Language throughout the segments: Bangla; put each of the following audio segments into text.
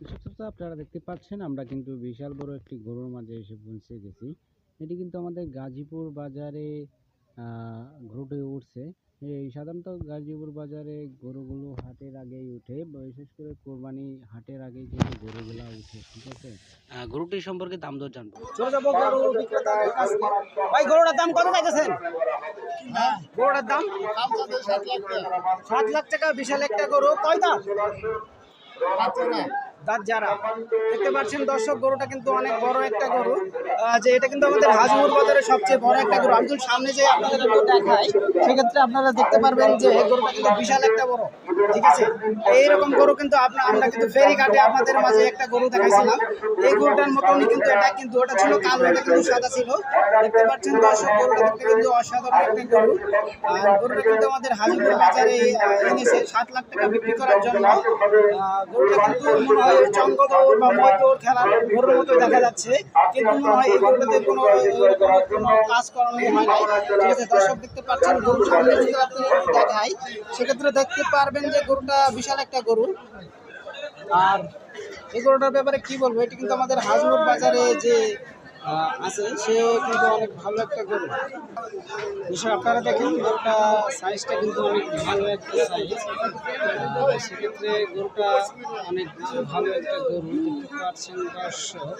দর্শক আপনারা দেখতে পাচ্ছেন আমরা কিন্তু বিশাল বড় একটি গরুর মাঝে এসে পৌঁছে গেছি। এটি কিন্তু আমাদের গাজীপুর বাজারে ঘটে উঠছে। এই সাধারণত গাজীপুর বাজারে গরুগুলো হাটের আগেই উঠে, বিশেষ করে কোরবানি হাটের আগেই কিন্তু গরুগুলা উঠে। ঠিক আছে, গরুটি সম্পর্কে দাম দর জানবো। চলে যাবো গরু বিক্রেতাদের কাছে। ভাই গরুটার দাম কত চাইতেছেন? গরুটার দাম 7 লাখ টাকা। বিশাল একটা গরু। কয় দাঁত? দাঁত যারা। দেখতে পাচ্ছেন দর্শক, গরুটা কিন্তু অনেক বড় একটা গরু। যে এটা কিন্তু আমাদের হাজিপুর বাজারের সবচেয়ে বড় একটা গরু। আমি যদি সামনে যে আপনাদের একটু দেখাই, সেক্ষেত্রে আপনারা দেখতে পারবেন যে গরুটা কিন্তু বিশাল একটা বড়। ঠিক আছে, এইরকম গরু কিন্তু আমরা কিন্তু ফেরিঘাটে আপনাদের মাঝে একটা গরু দেখাইছিলাম। এই গরুটার মতনই কিন্তু ওটা ছিল কালো, এটা কিন্তু সাদা ছিল। দেখতে পাচ্ছেন দর্শক, গরুটা দেখতে কিন্তু অসাধারণ একটা গরু। আর গরুটা কিন্তু আমাদের হাজিপুর বাজারে এনেছে 7 লাখ টাকা বিক্রি করার জন্য। গরুটা কিন্তু মনে হয় চঙ্গদৌড় বা ময়দৌড় খেলার গরুর মতো দেখা যাচ্ছে, কিন্তু মনে হয় এই গরুটাতে কোনো কাজ করানো হয় নাই। ঠিক আছে দর্শক, দেখতে পাচ্ছেন গরুর সামনে যদি আপনি দেখাই, সেক্ষেত্রে দেখতে পারবেন যে গরুটা বিশাল একটা গরু। আর এই গরুটার ব্যাপারে কি বলবো, এটি কিন্তু আমাদের হাজিপুর বাজারে যে আছে, সে কিন্তু অনেক ভালো একটা গরু। বিষয় আপনারা দেখেন, গরুটা সাইজটা কিন্তু অনেক ভালো একটা সাইজ। সেক্ষেত্রে গরুটা অনেক ভালো একটা গরু দেখতে পাচ্ছেন দর্শক।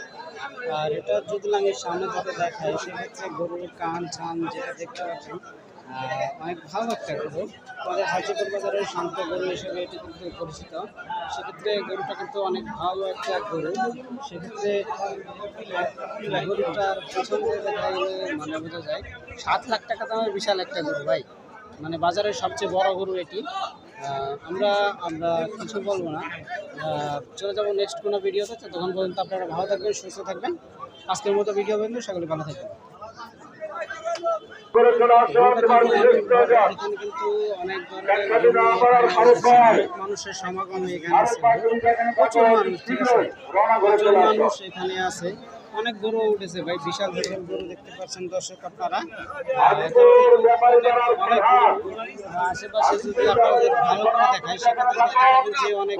আর এটা যদি আমি সামনে থেকে দেখাই, সেক্ষেত্রে গরুর কান ছান যেটা দেখতে পাচ্ছেন অনেক ভালো একটা গরু। আমাদের হাজিপুর বাজারের শান্ত গরু হিসেবে এটি কিন্তু পরিচিত। সেক্ষেত্রে গরুটা কিন্তু অনেক ভালো একটা গরু। সেক্ষেত্রে গরুটার পেছন দিয়ে দেখাইলে মানে বোঝা যায় 7 লাখ টাকা দামের বিশাল একটা গরু ভাই। মানে বাজারের সবচেয়ে বড় গরু এটি। আমরা কিছু বলবো না, চলে যাবো নেক্সট কোনো ভিডিওতে। তখন পর্যন্ত আপনারা ভালো থাকবেন, সুস্থ থাকবেন। আজকের মতো ভিডিও পর্যন্ত সকলে ভালো থাকবেন। এখানে কিন্তু অনেক মানুষের সমাগম এখানে আছে, প্রচুর মানুষ। ঠিক আছে, প্রচুর মানুষ এখানে আছে। অনেক গরু উঠেছে ভাই, বিশাল বিশাল গরু দেখতে পাচ্ছেন দর্শক আপনারা। আশেপাশে যদি আপনাদের ভালো করে দেখায়, সেক্ষেত্রে দেখতে পাবেন যে অনেক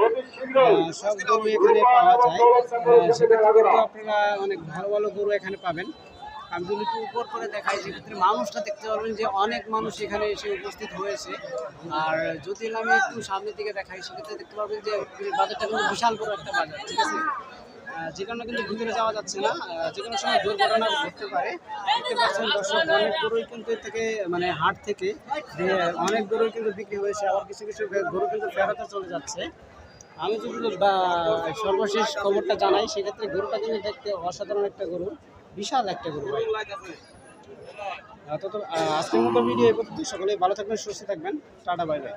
সব গরু এখানে পাওয়া যায়। সেক্ষেত্রে কিন্তু আপনারা অনেক ভালো ভালো গরু এখানে পাবেন। আমি যদি একটু উপর করে দেখাই, সেক্ষেত্রে মানুষটা দেখতে পারবেন যে অনেক মানুষ এখানে এসে উপস্থিত হয়েছে। আর যদি আমি একটু সামনের দিকে দেখাই, সেক্ষেত্রে দেখতে পারবেন যে বাজারটা কিন্তু বিশাল বড় একটা বাজার। ঠিক আছে, যে কারণে কিন্তু ভিতরে যাওয়া যাচ্ছে না, যে কোনো সময় দুর্ঘটনা ঘটতে পারে। দেখতে পাচ্ছেন দর্শক, অনেক গরুই কিন্তু এর থেকে মানে হাট থেকে অনেক গরুই কিন্তু বিক্রি হয়েছে, আবার কিছু কিছু গরু কিন্তু ফেরতে চলে যাচ্ছে। আমি যদি সর্বশেষ খবরটা জানাই, সেক্ষেত্রে গরুটা কিন্তু দেখতে অসাধারণ একটা গরু, বিশাল একটা গরু ভাই। আজকের মতো ভিডিও এই পর্যন্ত। সকলেই ভালো থাকবেন, সুস্থ থাকবেন। Tata, bye bye.